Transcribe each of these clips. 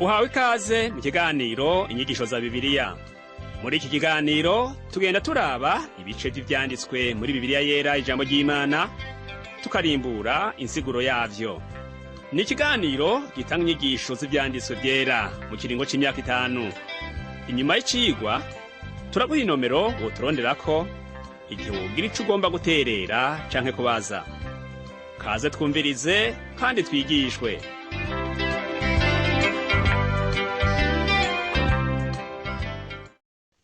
Uhawe ikaze mu kiganiro inyigisho za Bibiliya. Muri iki kiganiro tugenda turaba ibice vy'ivyanditswe muri Bibiliya yera ijambo ry'Imana, tukarimbura insiguro yavyo. Ni ikiganiro gitanga inyigisho z'ivyanditswe vyera mu kiringo c'imyaka 5. Inyuma y'icigwa turaguha inomero woturonderako igihe wogira ico ugomba guterera canke kubaza. Kaze twumvirize kandi twigishwe.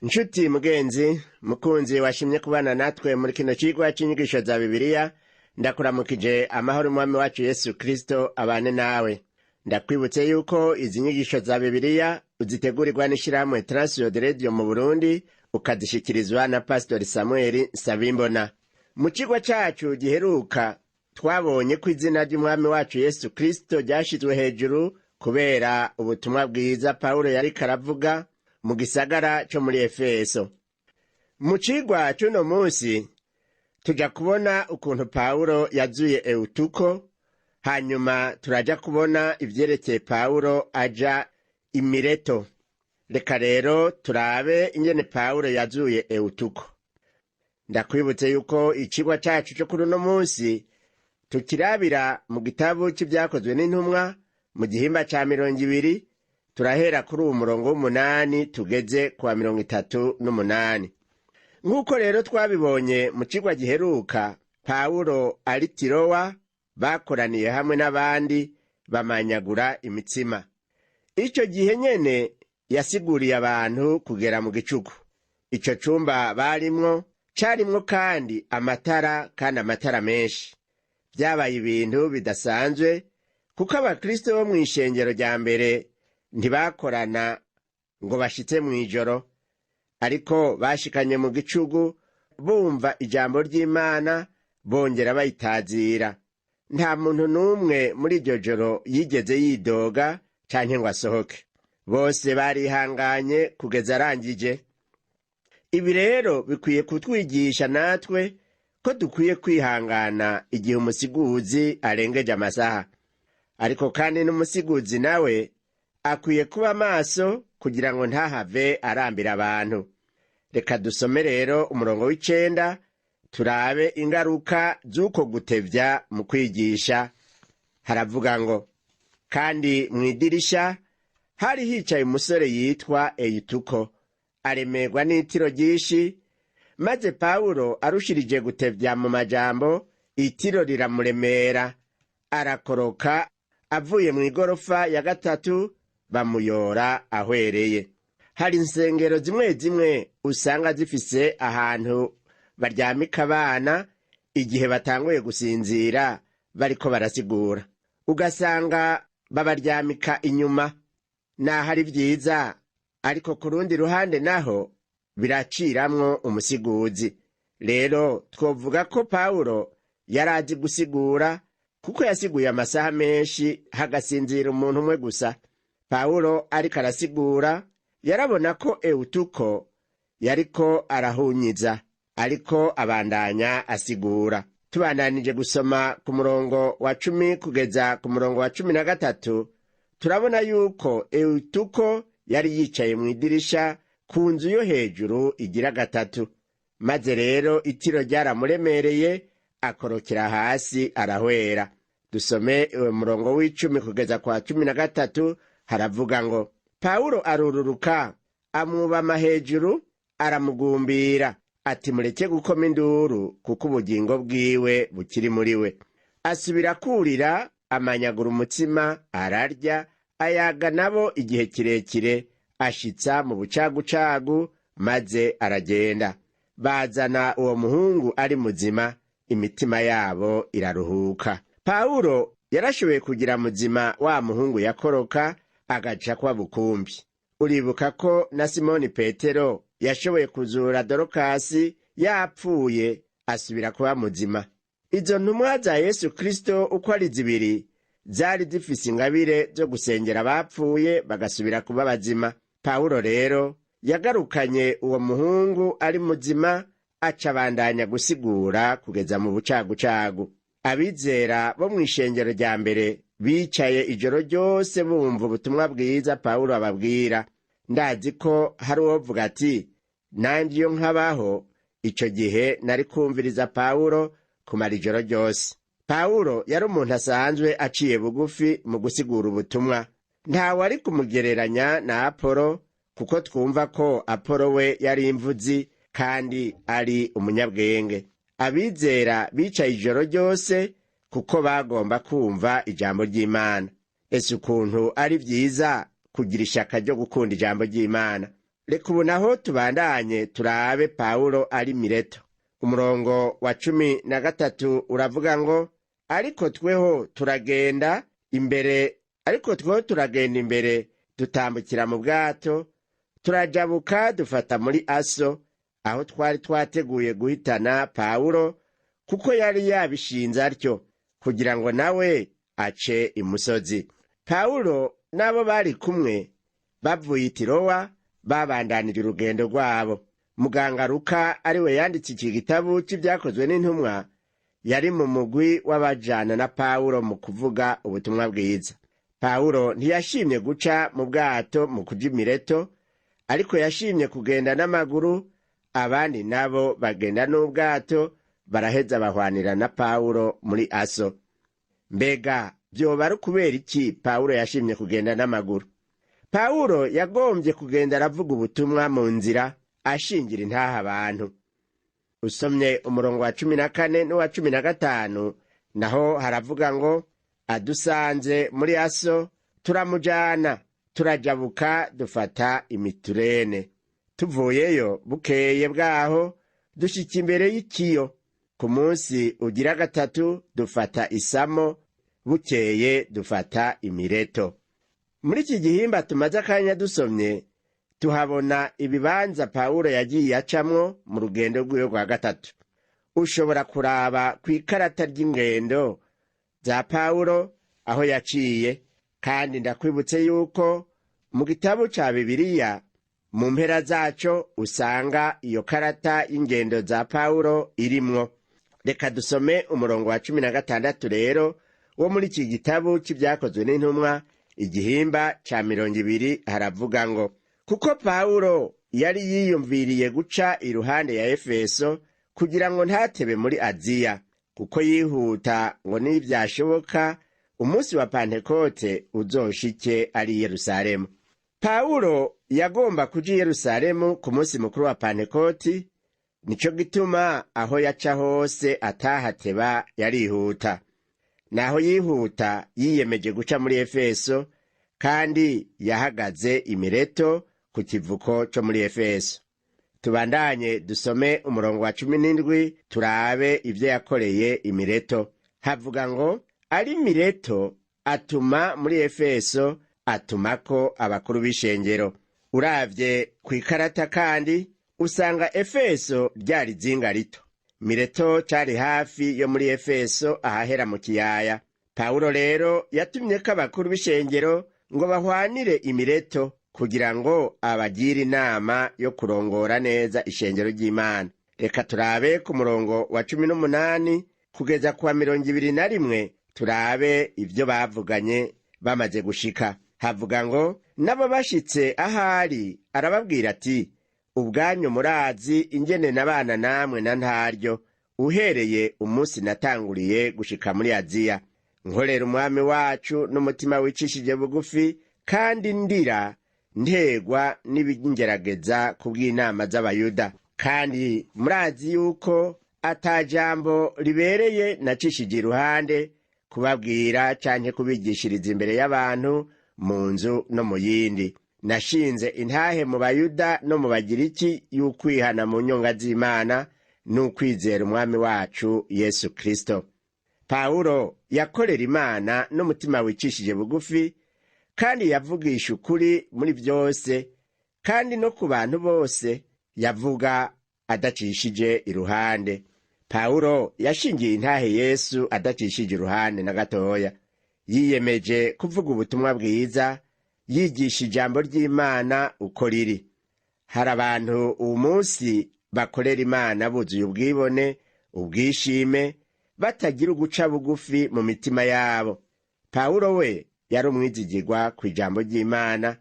Nshuti mugenzi, mukunzi washimye kubana natwe muri kino cigwa c'inyigisho za Bibiliya, ndakuramukije amahoro umwami wacu Yesu Kristo abane nawe. Ndakwibutse yuko izi nyigisho za Bibiliya uzitegurirwa n'ishirahamwe Transworld Radio mu Burundi, ukazishikirizwa na Pastor Samuel Sabimbona. Mu cigwa cacu giheruka twabonye ko izina ry'umwami wacu Yesu Kristo ryashizwe hejuru kubera ubutumwa bwiza Paulo yariko aravuga mu gisagara co muri Efeso. Mu cigwa c'uno munsi tuja kubona ukuntu Paulo yazuye Eutuko, hanyuma turaja kubona ivyerekeye Paulo aja i Mileto. Reka rero turabe ingene Paulo yazuye Eutuko. Ndakwibutse yuko icigwa cacu co kuri uno munsi tukirabira mu gitabo c'ivyakozwe n'intumwa mu gihimba ca 20, turahera kuri uwo murongo w'8 tugeze kwa 38. Nk'uko rero twabibonye mu cigwa giheruka, Paulo ari Tirowa bakoraniye hamwe n'abandi bamanyagura imitsima. Ico gihe nyene yasiguriye abantu kugera mu gicuku. Ico cumba barimwo carimwo kandi amatara menshi. Vyabaye ibintu bidasanzwe kuko abakristo bo mw'ishengero rya mbere ntibakorana ngo bashitse mw'ijoro, ariko bashikanye mu gicugu bumva ijambo ry'Imana bongera bayitazira. Nta muntu n'umwe muri iryo joro yigeze yidoga canke ngo asohoke. Bose barihanganye kugeza arangije. Ibi rero bikwiye kutwigisha natwe ko dukwiye kwihangana igihe umusiguzi arengeje amasaha. Ariko kandi n'umusiguzi nawe akwiye kuba maso kugira ngo ntahave arambira abantu. Reka dusome rero umurongo w'9 turabe ingaruka z'uko gutevya mu kwigisha. Haravuga ngo, kandi mw'idirisha hari hicaye umusore yitwa Eutuko, aremerwa n'itiro ryinshi, maze Paulo arushirije gutevya mu majambo, itiro riramuremera, arakoroka avuye mw'igorofa ya 3, bamuyora ahwereye. Hari insengero zimwe usanga zifise ahantu baryamika abana igihe batanguye gusinzira bariko barasigura. Ugasanga babaryamika inyuma. Naho ari vyiza, ariko ku rundi ruhande naho biraciramwo umusiguzi. Rero twovuga ko Paulo yarazi gusigura kuko yasiguye amasaha menshi hagasinzira umuntu umwe gusa. Paulo ariko arasigura yarabona ko Eutuko yariko arahunyiza, ariko abandanya asigura. Tubandanije gusoma ku murongo wa 10 kugeza ku murongo wa 13, turabona yuko Eutuko yari yicaye mw'idirisha ku nzu yo hejuru igira 3. Maze rero itiro ryaramuremereye, akorokera hasi arahwera. Dusome umurongo w'10 kugeza kwa 13. Haravuga ngo, Paulo arururuka amwubama hejuru, aramugumbira ati, mureke gukoma induru kuko ubugingo bwiwe bukiri muri we. Asubira kurira, amanyagura umutsima, ararya, ayaga nabo igihe kirekire, ashitsa mu bucagucagu, maze aragenda. Bazana uwo muhungu ari muzima, imitima yabo iraruhuka. Paulo yarashoboye kugira muzima wa muhungu yakoroka, agaca kwa bukumbi. Uribuka ko na Simoni Petero yashoboye kuzura Dorokasi yapfuye asubira kuba muzima. Izo ntumwa za Yesu Kristo uko ari 2 zari zifise ingabire zo gusengera abapfuye bagasubira kuba bazima. Paulo rero yagarukanye uwo muhungu ari muzima, aca bandanya gusigura kugeza mu bucagucagu. Abizera bo mw'ishengero rya mbere bicaye ijoro ryose bumva ubutumwa bwiza Pawulo ababwira. Ndazi ko hari uwovuga ati nanjye iyo nkabaho ico gihe nari kumviriza Pawulo kumara ijoro ryose. Pawulo yari umuntu asanzwe aciye bugufi mu gusigura ubutumwa. Ntawe ari kumugereranya na Apolo, kuko twumva ko Apolo we yari imvuzi kandi ari umunyabwenge. Abizera bicaye ijoro ryose kuko bagomba kumva ijambo ry'Imana. Ese ukuntu ari vyiza kugira ishaka ryo gukunda ijambo ry'Imana. Reka ubu naho tubandanye turabe Pawulo ari Mileto. Umurongo wa 13 uravuga ngo ariko tweho turagenda imbere dutambukira mu bwato turajabuka dufata muri Aso, aho twari twateguye guhitana Pawulo, kuko yari yabishinze atyo kugira ngo nawe ace imusozi. Pawulo n'abo bari kumwe bavuye i Tirowa babandanira urugendo rwabo. Muganga Luka ari we yanditse iki gitabo cy'ibyakozwe n'intumwa, yari mu mugwi w'abajana na Pawulo mu kuvuga ubutumwa bwiza. Pawulo ntiyashimye guca mu bwato mu kuja i Mileto, ariko yashimye kugenda n'amaguru. Abandi nabo bagenda n'ubwato, baraheza bahwanira na Pawulo muri Aso. Mbega vyoba ari kubera iki Pawulo yashimye kugenda n'amaguru? Pawulo yagombye kugenda aravuga ubutumwa mu nzira, ashingira intaha abantu. Usomye umurongo wa 14 n'uwa 15 naho haravuga ngo adusanze muri Aso turamujana, turajabuka dufata Imiturene. Tuvuyeyo bukeye bwaho dushika imbere y'ikiyo. Ku munsi ugira gatatu dufata Isamo, bukeye dufata Imileto. Muri iki gihimba tumaze akanya dusomye, tuhabona ibibanza Pawulo yagiye acamwo mu rugendo rw'iwe rwa gatatu. Ushobora kuraba kw'ikarata ry'ingendo za Pawulo aho yaciye, kandi ndakwibutse yuko mu gitabo ca Bibiliya mu mpera zaco usanga iyo karata y'ingendo za Pawulo irimwo. Reka dusome umurongo wa 16 rero wo muri iki gitabo cy'ibyakozwe n'intumwa, igihimba ca 20. Haravuga ngo kuko Pawulo yari yiyumviriye guca iruhande ya Efeso kugira ngo ntatebe muri Aziya, kuko yihuta ngo nivyashoboka umunsi wa Pantekote uzoshike ari Yerusalemu. Pawulo yagomba kuja i Yerusalemu ku munsi mukuru wa Pantekoti, nico gituma aho yaca hose atahateba yarihuta. Naho yihuta yiyemeje guca muri Efeso, kandi yahagaze i Mileto ku kivuko co muri Efeso. Tubandanye dusome umurongo wa 17 turabe ivyo yakoreye i Mileto. Havuga ngo ari Mileto atuma muri Efeso, atumako abakuru b'ishengero. Uravye kw'ikarata kandi usanga Efeso ryari zinga rito. Mileto cari hafi yo muri Efeso ahahera mu kiyaya. Pawulo rero yatumyeko abakuru b'ishengero ngo bahwanire i Mileto kugira ngo abagire inama yo kurongora neza ishengero ry'Imana. Reka turabe ku murongo wa 18 kugeza ku wa 21 turabe ivyo bavuganye bamaze gushika. Havuga ngo nabo bashitse ahari arababwira ati ubwanyu murazi ingene nabana namwe na ntaryo uhereye umunsi natanguriye gushika muri Aziya, nkorera umwami wacu n'umutima wicishije bugufi, kandi ndira ntegwa n'ibingerageza kubw'inama z'Abayuda. Kandi murazi yuko atajambo ribereye nacishije iruhande kubabwira canke kubigishiriza imbere y'abantu mu nzu no mu yindi. Nashinze intahe mu Bayuda no mu Bagiriki y'ukwihana mu nyonga z'Imana n'ukwizera umwami wacu Yesu Kristo. Pawulo yakorera Imana n'umutima wicishije bugufi, kandi yavugisha ukuri muri byose, kandi no ku bantu bose yavuga adacishije iruhande. Pawulo yashingiye intahe Yesu adacishije iruhande na gatoya. Yiyemeje kuvuga ubutumwa bwiza, yigisha ijambo ry'Imana uko riri. Hari abantu uwo munsi bakorera Imana buzuye ubwibone, ubwishime, batagira uguca bugufi mu mitima yabo. Pawulo we yari umwizigirwa ku ijambo ry'Imana,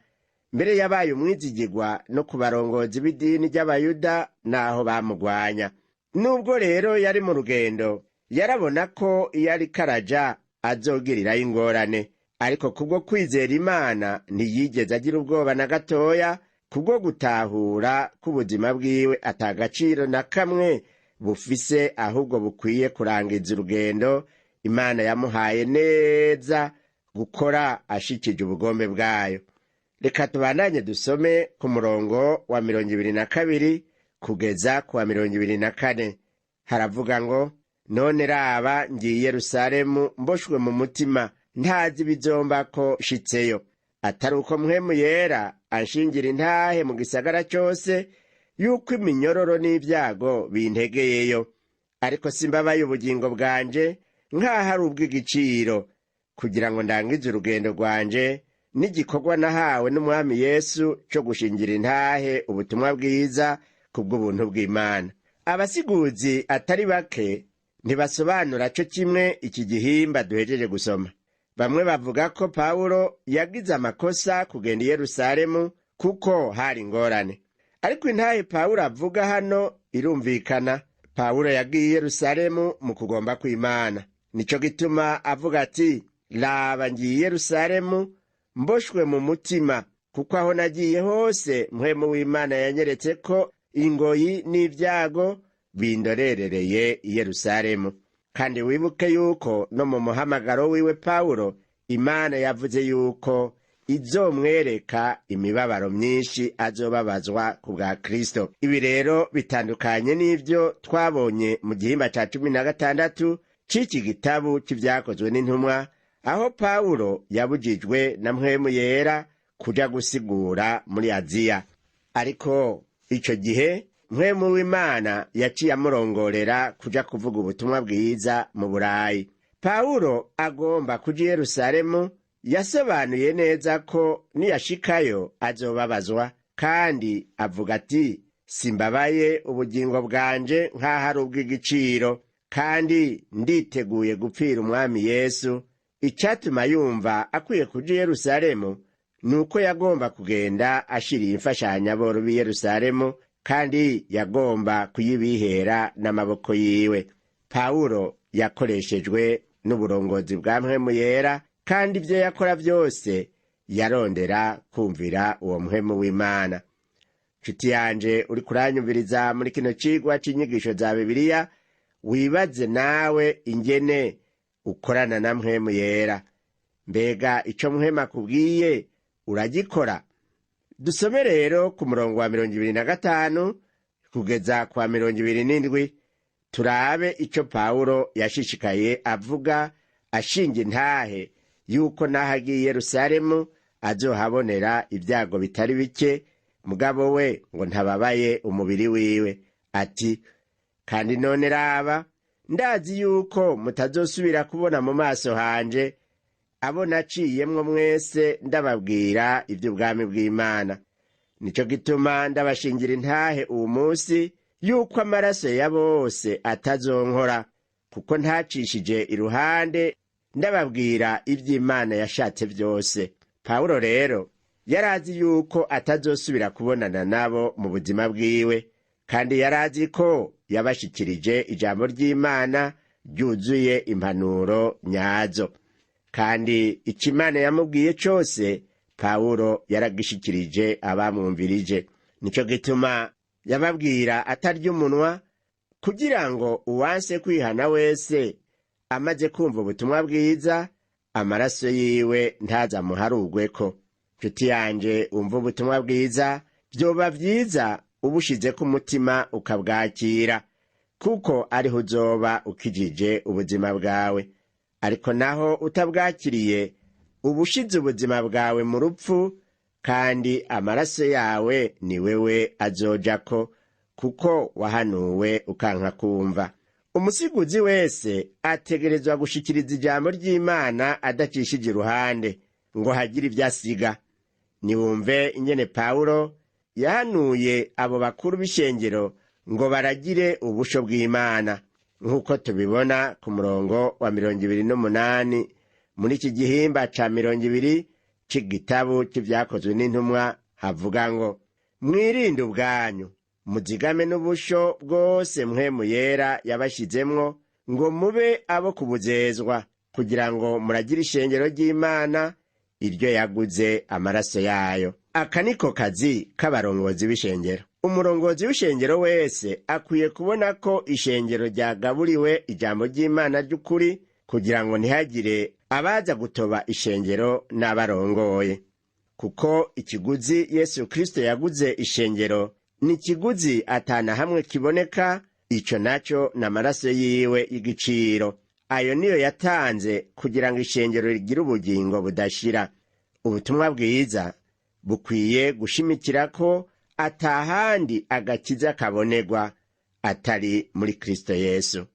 mbere yabaye umwizigirwa no ku barongozi b'idini ry'abayuda n'aho bamugwanya. Nubwo rero yari mu rugendo, yarabona ko iyo ariko araja azogirirayo ingorane, ariko kubwo kwizera Imana ntiyigeze agira ubwoba na gatoya, kubwo gutahura k'ubuzima bwiwe atagaciro na kamwe bufise, ahubwo bukwiye kurangiza urugendo Imana yamuhaye neza gukora ashikije ubugombe bwayo. Reka tubandanye dusome ku murongo wa 22 kugeza ku wa 24. Haravuga ngo, none raba ngiye i Yerusalemu mboshwe mu mutima, ntazi ibizomba ko shitseyo, atari uko mpwemu yera anshingira intahe mu gisagara cyose, yuko iminyororo n'ibyago bintegeyeyo. Ariko simbabaye ubugingo bwanje nk'aho ari ubw'igiciro, kugira ngo ndangize urugendo rwanje n'igikorwa nahawe n'Umwami Yesu cyo gushingira intahe ubutumwa bwiza kubw'ubuntu bw'Imana. Abasiguzi atari bake ntibasobanura cyo kimwe iki gihimba duhejeje gusoma. Bamwe bavuga ko Pawulo yagize amakosa kugenda i Yerusalemu kuko hari ingorane. Ariko intahe Pawulo avuga hano irumvikana. Pawulo yagiye i Yerusalemu mu kugomba kw'Imana. Nico gituma avuga ati, raba ngiye i Yerusalemu mboshwe mu mutima, kuko aho nagiye hose mpwemu w'Imana yanyeretse ko ingoyi n'ibyago bindorerereye i Yerusalemu. Kandi wibuke yuko no mu muhamagaro wiwe Pawulo Imana yavuze yuko izomwereka imibabaro myinshi azobabazwa ku bwa Kristo. Ibi rero bitandukanye n'ivyo twabonye mu gihimba ca 16 c'iki gitabu c'ivyakozwe n'intumwa, aho Pawulo yabujijwe na mpwemu yera kuja gusigura muri Aziya. Ariko ico gihe mpwemu w'Imana yaciye amurongorera kuja kuvuga ubutumwa bwiza mu Burayi. Pawulo agomba kuja i Yerusalemu yasobanuye neza ko niyashikayo azobabazwa, kandi avuga ati, simbabaye ubugingo bwanje nk'aho ari ubw'igiciro, kandi nditeguye gupfira Umwami Yesu. Icatuma yumva akwiye kuja i Yerusalemu nuko yagomba kugenda ashiriye imfashanyo aboro b'i Yerusalemu, kandi yagomba kuyibihera n'amaboko yiwe. Pawulo yakoreshejwe n'uburongozi bwa mpwemu yera, kandi ibyo yakora byose yarondera kumvira uwo mpwemu w'Imana. Nshuti yanje uri kuranyumviriza muri kino cigwa c'inyigisho za Bibiliya, wibaze nawe ingene ukorana na mpwemu yera. Mbega ico mpwemu akubwiye uragikora? Dusome rero ku murongo wa 25 kugeza kwa 27, turabe ico Pawulo yashishikaye avuga ashinga intahe yuko nahagiye i Yerusalemu azohabonera ibyago bitari bike, mugabo we ngo ntababaye umubiri wiwe. Ati, kandi none raba ndazi yuko mutazosubira kubona mu maso hanje abo naciyemwo mwese ndababwira iby'ubwami bw'Imana. Nico gituma ndabashingira intahe uwo munsi yuko amaraso ya bose atazonkora, kuko ntacishije iruhande ndababwira iby'Imana yashatse byose. Pawulo rero yarazi yuko atazosubira kubonana nabo mu buzima bwiwe, kandi yarazi ko yabashikirije ijambo ry'Imana ryuzuye impanuro nyazo. Kandi ico Imana yamubwiye cose Pawulo yaragishikirije abamwumvirije. Nico gituma yababwira atarya umunwa, kugira ngo uwanse kwihana wese amaze kumva ubutumwa bwiza amaraso yiwe ntazamuharugweko. Nshuti yanje umva ubutumwa bwiza, vyoba vyiza ubushize ku mutima ukabwakira, kuko ariho uzoba ukijije ubuzima bwawe. Ariko naho utabwakiriye ubushize ubuzima bwawe mu rupfu, kandi amaraso yawe ni wewe azojako, kuko wahanuwe ukanka kumva. Umusiguzi wese ategerezwa gushikiriza ijambo ry'Imana adacishije iruhande ngo hagire ibyo asiga. Niwumve ingene Pawulo yahanuye abo bakuru b'ishengero ngo baragire ubusho bw'Imana, nk'uko tubibona ku murongo wa 28 muri iki gihimba ca 20 c'igitabo c'ivyakozwe n'intumwa havuga ngo, mwirinde ubwanyu, muzigame n'ubusho bwose mpwemu yera yabashizemwo, ngo mube abo kubuzezwa, kugira ngo muragire ishengero ry'Imana, iryo yaguze amaraso yayo. Aka niko kazi k'abarongozi b'ishengero. Umurongozi w'ishengero wese akwiye kubona ko ishengero ryagaburiwe ijambo ry'Imana ry'ukuri, kugira ngo ntihagire abaza gutoba ishengero n'abarongoye. Kuko ikiguzi Yesu Kristo yaguze ishengero ni ikiguzi atana hamwe kiboneka, ico naco n'amaraso yiwe y'igiciro. Ayo niyo yatanze kugira ngo ishengero rigire ubugingo budashira. Ubutumwa bwiza bukwiye gushimikira ko atahandi agakiza kabonegwa atari muri Kristo Yesu.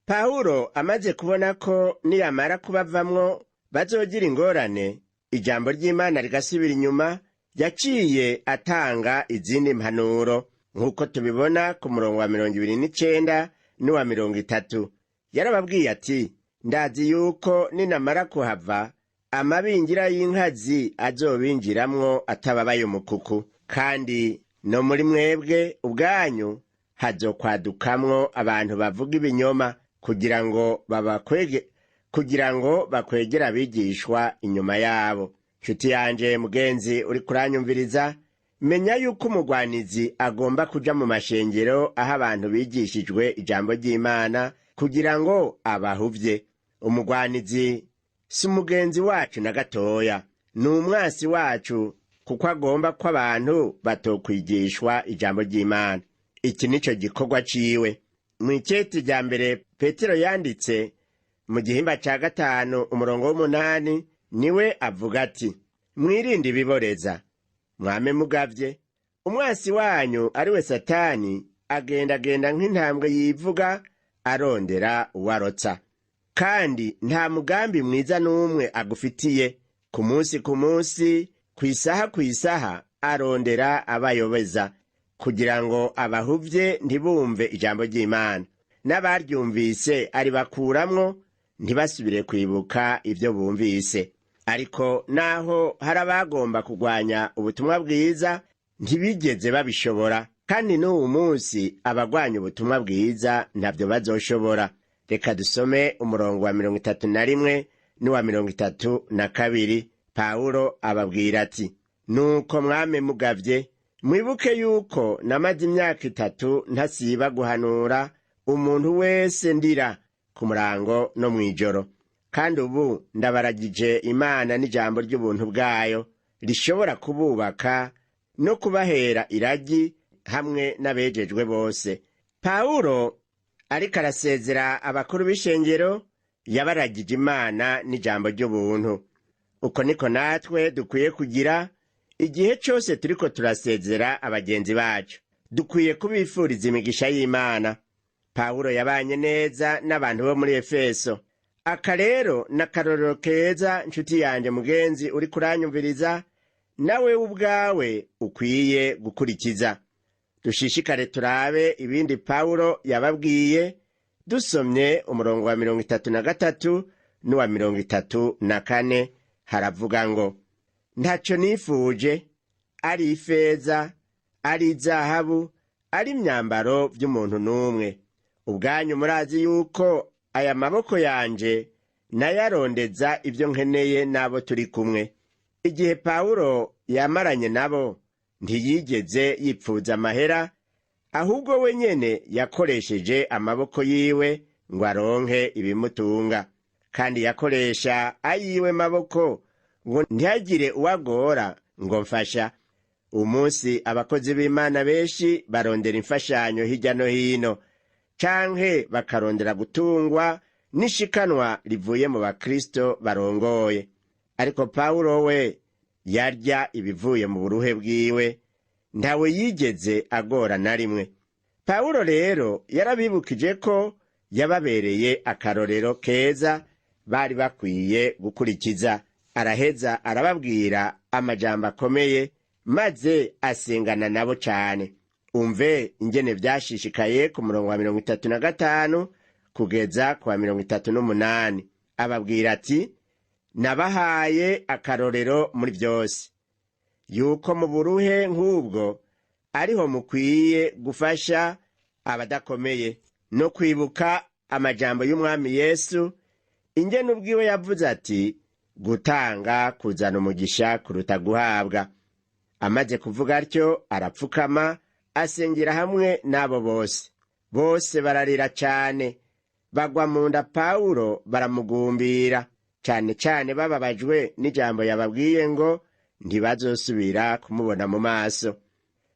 Pawulo amaze kubona ko niyamara kubavamwo bazogira ingorane, ijambo ry'Imana rigasubira inyuma, yaciye atanga izindi mpanuro nk'uko tubibona ku murongo wa 29 n'uwa 30. Yarababwiye ati, ndazi yuko ninamara kuhava amabingira y'inkazi azobinjiramwo atababaye umukuku, kandi no muri mwebwe ubwanyu hazokwadukamwo abantu bavuga ibinyoma, kugira ngo bakwegera abigishwa inyuma yabo. Nshuti yanje mugenzi uri kuranyumviriza, menya yuko umugwanizi agomba kuja mu mashengero aho abantu bigishijwe ijambo ry'Imana kugira ngo abahuvye. Umugwanizi si umugenzi wacu na gatoya, ni umwasi wacu, kuko agomba ko abantu batokwigishwa ijambo ry'Imana. Iki nico gikorwa ciwe. Mw'ikete rya mbere Petero yanditse mu gihimba ca 5 umurongo w'8 niwe avuga ati, mwirinde ibiboreza, mwame mugavye. Umwasi wanyu ari we Satani agendagenda nk'intambwe yivuga arondera uwarotsa, kandi nta mugambi mwiza n'umwe agufitiye. Ku munsi kw'isaha arondera abayobeza, kugira ngo abahuvye ntibumve ijambo ry'Imana, n'abaryumvise aribakuramwo ntibasubire kwibuka ivyo bumvise. Ariko naho hari abagomba kugwanya ubutumwa bwiza, ntibigeze babishobora, kandi n'uwu munsi abagwanya ubutumwa bwiza ntavyo bazoshobora. Reka dusome umurongo wa 31 n'uwa 32. Pawulo ababwira ati, nuko mwame mugavye, mwibuke yuko namaze imyaka 3 ntasiba guhanura umuntu wese ndira ku murango no mw'ijoro. Kandi ubu ndabaragije Imana n'ijambo ry'ubuntu bwayo rishobora kububaka no kubahera iragi hamwe n'abejejwe bose. Pawulo ariko arasezera abakuru b'ishengero yabaragije Imana n'ijambo ry'ubuntu. Uko niko natwe dukwiye kugira igihe cyose turiko turasezera abagenzi bacu. Dukwiye kubifuriza imigisha y'Imana. Pawulo yabanye neza n'abantu bo muri Efeso. Aka rero n'akarorero keza, nshuti yanje mugenzi uri kuranyumviriza, nawe ubwawe ukwiye gukurikiza. Dushishikare turabe ibindi Pawulo yababwiye, dusomye umurongo wa 33 n'uwa 34. Haravuga ngo, ntaco nifuje, ari ifeza, ari izahabu, ari imyambaro vy'umuntu n'umwe. Ubwanyu murazi yuko aya maboko yanje nayarondeza ivyo nkeneye n'abo turi kumwe. Igihe Pawulo yamaranye nabo ntiyigeze yipfuza amahera, ahubwo we nyene yakoresheje amaboko yiwe ngo aronke ibimutunga, kandi yakoresha ayiwe maboko ngo ntihagire uwagora ngo mfasha. Umunsi abakozi b'Imana benshi barondera imfashanyo hirya no hino, canke bakarondera gutungwa n'ishikanwa rivuye mu bakristo barongoye. Ariko Pawulo we yarya ibivuye mu buruhe bwiwe, ntawe yigeze agora na rimwe. Pawulo rero yarabibukije ko yababereye akarorero keza bari bakwiye gukurikiza. Araheza arababwira amajambo akomeye, maze asengana nabo cane. Umve ingene vyashishikaye ku murongo wa 35 kugeza ku wa 38. Ababwira ati, nabahaye akarorero muri byose, yuko mu buruhe nk'ubwo ariho mukwiye gufasha abadakomeye no kwibuka amajambo y'umwami Yesu, ingene ubwiwe yavuze ati, gutanga kuzana umugisha kuruta guhabwa. Amaze kuvuga atyo arapfukama asengera hamwe n'abo bose. Bose bararira cane, bagwa mu nda Pawulo baramugumbira, cane cane bababajwe n'ijambo yababwiye ngo ntibazosubira kumubona mu maso.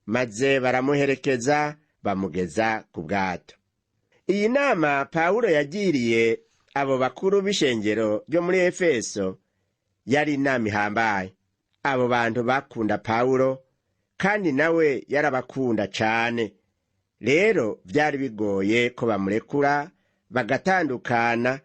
Maze baramuherekeza bamugeza ku bwato. Iyi nama Pawulo yagiriye abo bakuru b'ishengero ryo muri Efeso yari inama ihambaye. Abo bantu bakunda Pawulo kandi nawe yarabakunda cane. Rero vyari bigoye ko bamurekura bagatandukana,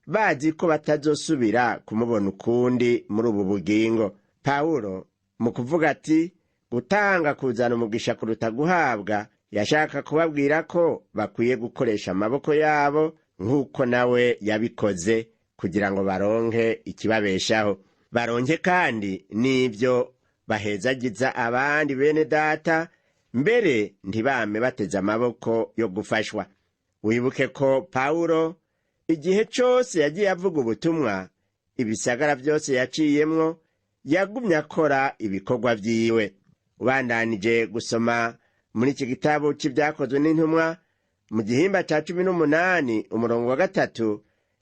bazi ko batazosubira kumubona ukundi muri ubu bugingo. Pawulo mu kuvuga ati gutanga kuzana umugisha kuruta guhabwa, yashaka kubabwira ko bakwiye gukoresha amaboko yabo nk'uko nawe yabikoze, kugira ngo baronke ikibabeshaho, baronke kandi n'ivyo bahezagiza abandi bene data, mbere ntibame bateze amaboko yo gufashwa. Wibuke ko Pawulo igihe cose yagiye avuga ubutumwa, ibisagara vyose yaciyemwo yagumye akora ibikorwa vyiwe. Ubandanije gusoma muri iki gitabo c'ivyakozwe n'intumwa mu gihimba ca 18 umurongo wa 3,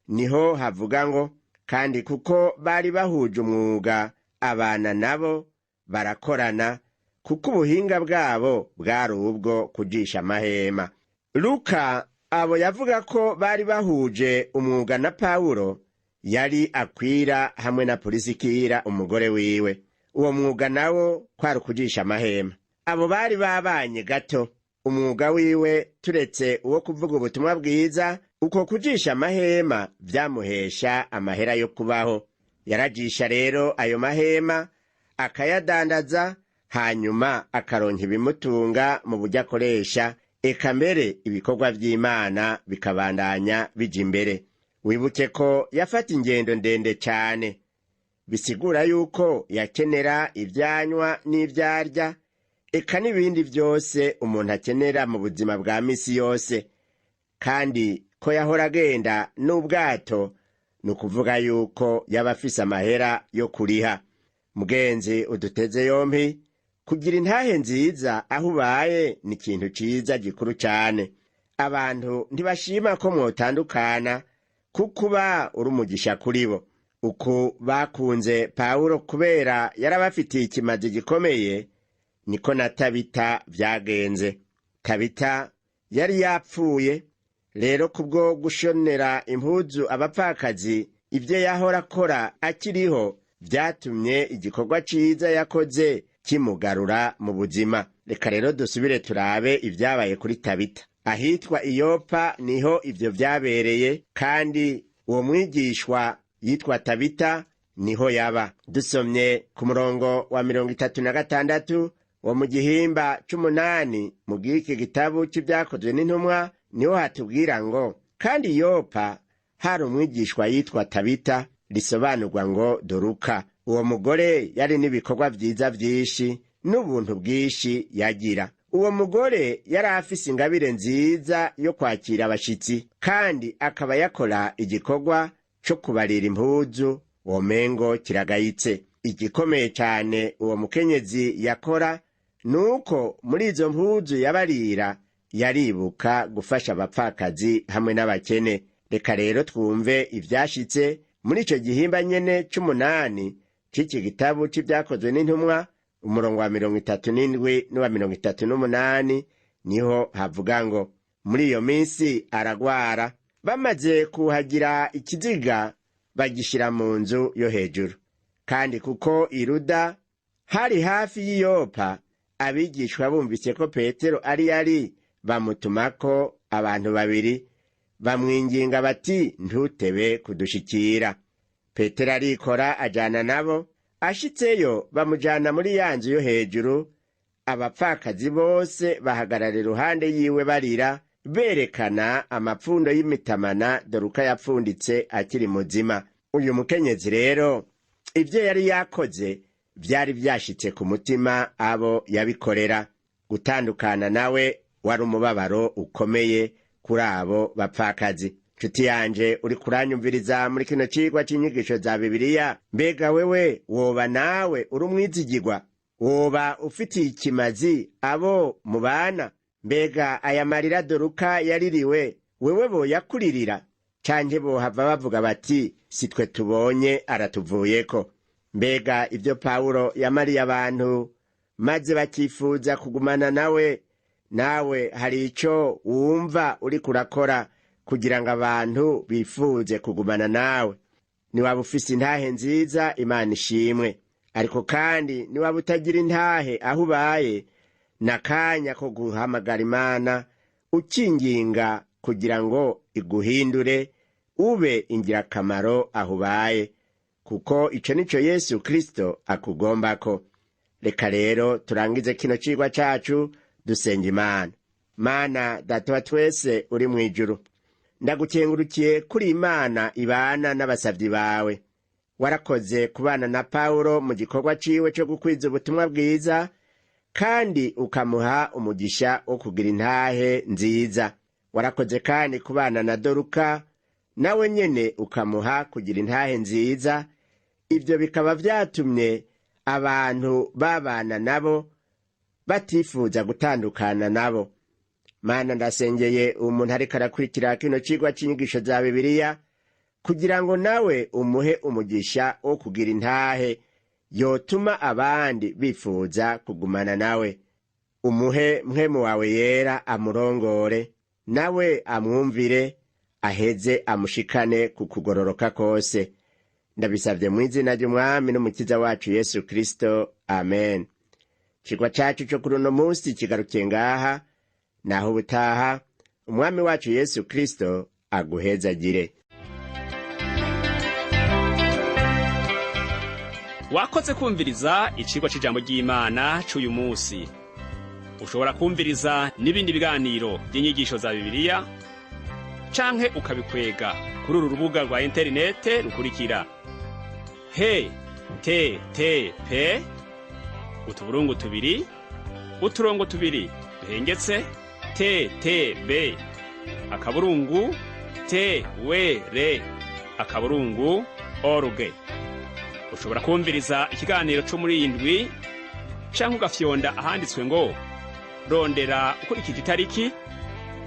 niho havuga ngo, kandi kuko bari bahuje umwuga abana nabo barakorana, kuko ubuhinga bwabo bwari ubwo kujisha amahema. Luka abo yavuga ko bari bahuje umwuga na Pawulo yari Akwila hamwe na Purisikila umugore wiwe. Uwo mwuga nawo kwari kujisha amahema. Abo bari babanye gato. Umwuga wiwe turetse uwo kuvuga ubutumwa bwiza, uko kujisha amahema vyamuhesha amahera yo kubaho. Yarajisha rero ayo mahema akayadandaza, hanyuma akaronka ibimutunga mu buryo akoresha, eka mbere ibikorwa vy'Imana bikabandanya bija imbere. Wibuke ko yafata ingendo ndende cane, bisigura yuko yakenera ivyanywa n'ivyarya, eka n'ibindi vyose umuntu akenera mu buzima bwa misi yose, kandi ko yahora agenda n'ubwato, nukuvuga yuko yaba afise amahera yo kuriha. Mugenzi uduteze yompi, kugira intahe nziza aho ubaye ni ikintu ciza gikuru cane. Abantu ntibashima ko mwotandukana, kuko uba uri umugisha kuri bo. Uku bakunze Pawulo kubera yarabafitiye ikimazi gikomeye, niko na Tabita vyagenze. Tabita yari yapfuye, rero kubwo gushonera impuzu abapfakazi, ivyo yahora akora akiriho vyatumye igikorwa ciza yakoze kimugarura mu buzima. Reka rero dusubire turabe ivyabaye kuri Tabita. Ahitwa Iyopa niho ivyo vyabereye, kandi uwo mwigishwa yitwa Tabita niho yaba. Dusomye ku murongo wa 36 wo mu gihimba c'8 mu bw'iki gitabo c'ivyakozwe n'intumwa, niho hatubwira ngo, kandi Iyopa hari umwigishwa yitwa Tabita, risobanurwa ngo Doruka. Uwo mugore yari n'ibikorwa vyiza vyinshi n'ubuntu bwinshi yagira. Uwo mugore yari afise ingabire nziza yo kwakira abashitsi, kandi akaba yakora igikorwa co kubarira impuzu womengo kiragayitse. Igikomeye cane uwo mukenyezi yakora, nuko muri izo mpuzu yabarira yaribuka gufasha abapfakazi hamwe n'abakene. Reka rero twumve ivyashitse muri ico gihimba nyene c'8 c'iki gitabo c'ivyakozwe n'intumwa, umurongo wa 37 n'uwa 38, niho havuga ngo, muri iyo minsi aragwara. Bamaze kuhagira ikiziga bagishira mu nzu yo hejuru. Kandi kuko iruda hari hafi y'Iyopa, abigishwa bumvise ko Petero ari bamutumako abantu 2, bamwinginga bati, ntutebe kudushikira. Petero arikora ajana nabo. Ashitseyo bamujana muri ya nzu yo hejuru. Abapfakazi bose bahagarara iruhande yiwe barira, berekana amapfundo y'imitamana Doruka yapfunditse akiri muzima. uyu mukenyezi rero ibyo yari yakoze byari byashitse ku mutima abo yabikorera. Gutandukana nawe wari umubabaro ukomeye kuri abo bapfakazi. Nshuti yanje uri kuranyumviriza muri kino cigwa c'inyigisho za Bibiliya, mbega wewe woba nawe uri umwizigirwa? Woba ufitiye ikimazi abo mubana? Mbega aya marira Doruka yaririwe wewe boyakuririra? Canke bohava bavuga bati si twe tubonye aratuvuyeko? Mbega ibyo Pawulo yamariye abantu maze bakifuza kugumana nawe hari ico wumva uri kurakora kugira ngo abantu bifuze kugumana nawe? Niwaba ufise intahe nziza, Imana ishimwe. Ariko kandi niwaba utagira intahe aho ubaye, n'akanya ko guhamagara Imana ukinginga kugira ngo iguhindure ube ingirakamaro aho ubaye, kuko ico nico Yesu Kristo akugombako. Reka rero turangize kino cigwa cacu dusenga Imana. Mana Data wa twese uri mw'ijuru, ndagukengurukiye kuri Imana ibana n'abasavyi bawe. Warakoze kubana na Pawulo mu gikorwa ciwe co gukwiza ubutumwa bwiza, kandi ukamuha umugisha wo kugira intahe nziza. Warakoze kandi kubana na Doruka, nawe nyene ukamuha kugira intahe nziza. Ivyo bikaba vyatumye abantu babana nabo batifuza gutandukana nabo. Mana ndasengeye umuntu ariko arakurikira kino cigwa c'inyigisho za Bibiliya, kugira ngo nawe umuhe umugisha wo kugira intahe yotuma abandi bifuza kugumana nawe. Umuhe mpwemu wawe yera amurongore, nawe amwumvire, aheze amushikane ku kugororoka kose. Ndabisavye mu izina ry'Umwami n'Umukiza wacu Yesu Kristo, amen. Cigwa cacu co kuri uno munsi kigarukiye ngaha, naho ubutaha Umwami wacu Yesu Kristo aguhezagire. Wakoze kumviriza icigwa c'ijambo ry'Imana c'uyu munsi. Ushobora kumviriza n'ibindi biganiro by'inyigisho za Bibiliya, canke ukabikwega kuri uru rubuga rwa interinete rukurikira: http utuburungu tubiri uturongo tubiri duhengetse ttb akaburungu twr/org. Ushobora kumviriza ikiganiro co muri iyi ndwi, canke ugafyonda ahanditswe ngo rondera ukurikije itariki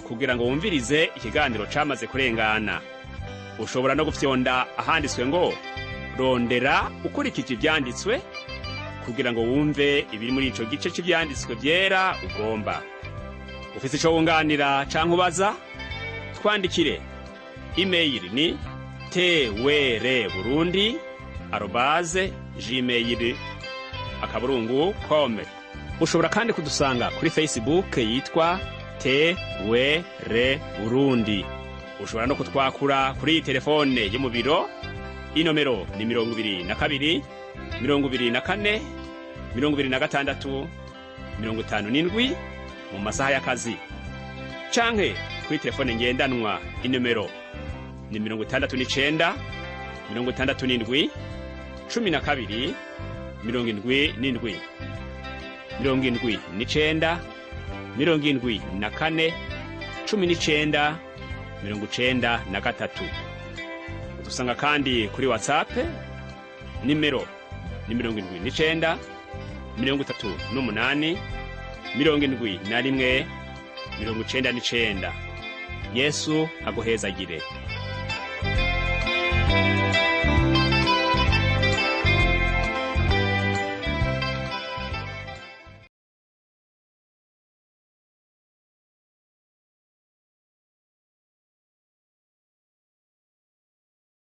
kugira ngo wumvirize ikiganiro camaze kurengana. Ushobora no gufyonda ahanditswe ngo rondera ukurikije ivyanditswe kugira ngo wumve ibiri muri ico gice c'ivyanditswe vyera ugomba. Ufise ico wunganira canke ubaza, twandikire. Email ni twr@gmail.com. Ushobora kandi kudusanga kuri Facebook yitwa TWR Burundi. Ushobora no kutwakura kuri telefone yo mu biro. Inomero ni 22 24 26 57 mu masaha y'akazi. Canke kuri telefone ngendanwa, inomero ni 69 67 12 77 79 74 19 93. Udusanga kandi kuri WhatsApp, nimero ni 79 38 71 99. Yesu aguhezagire.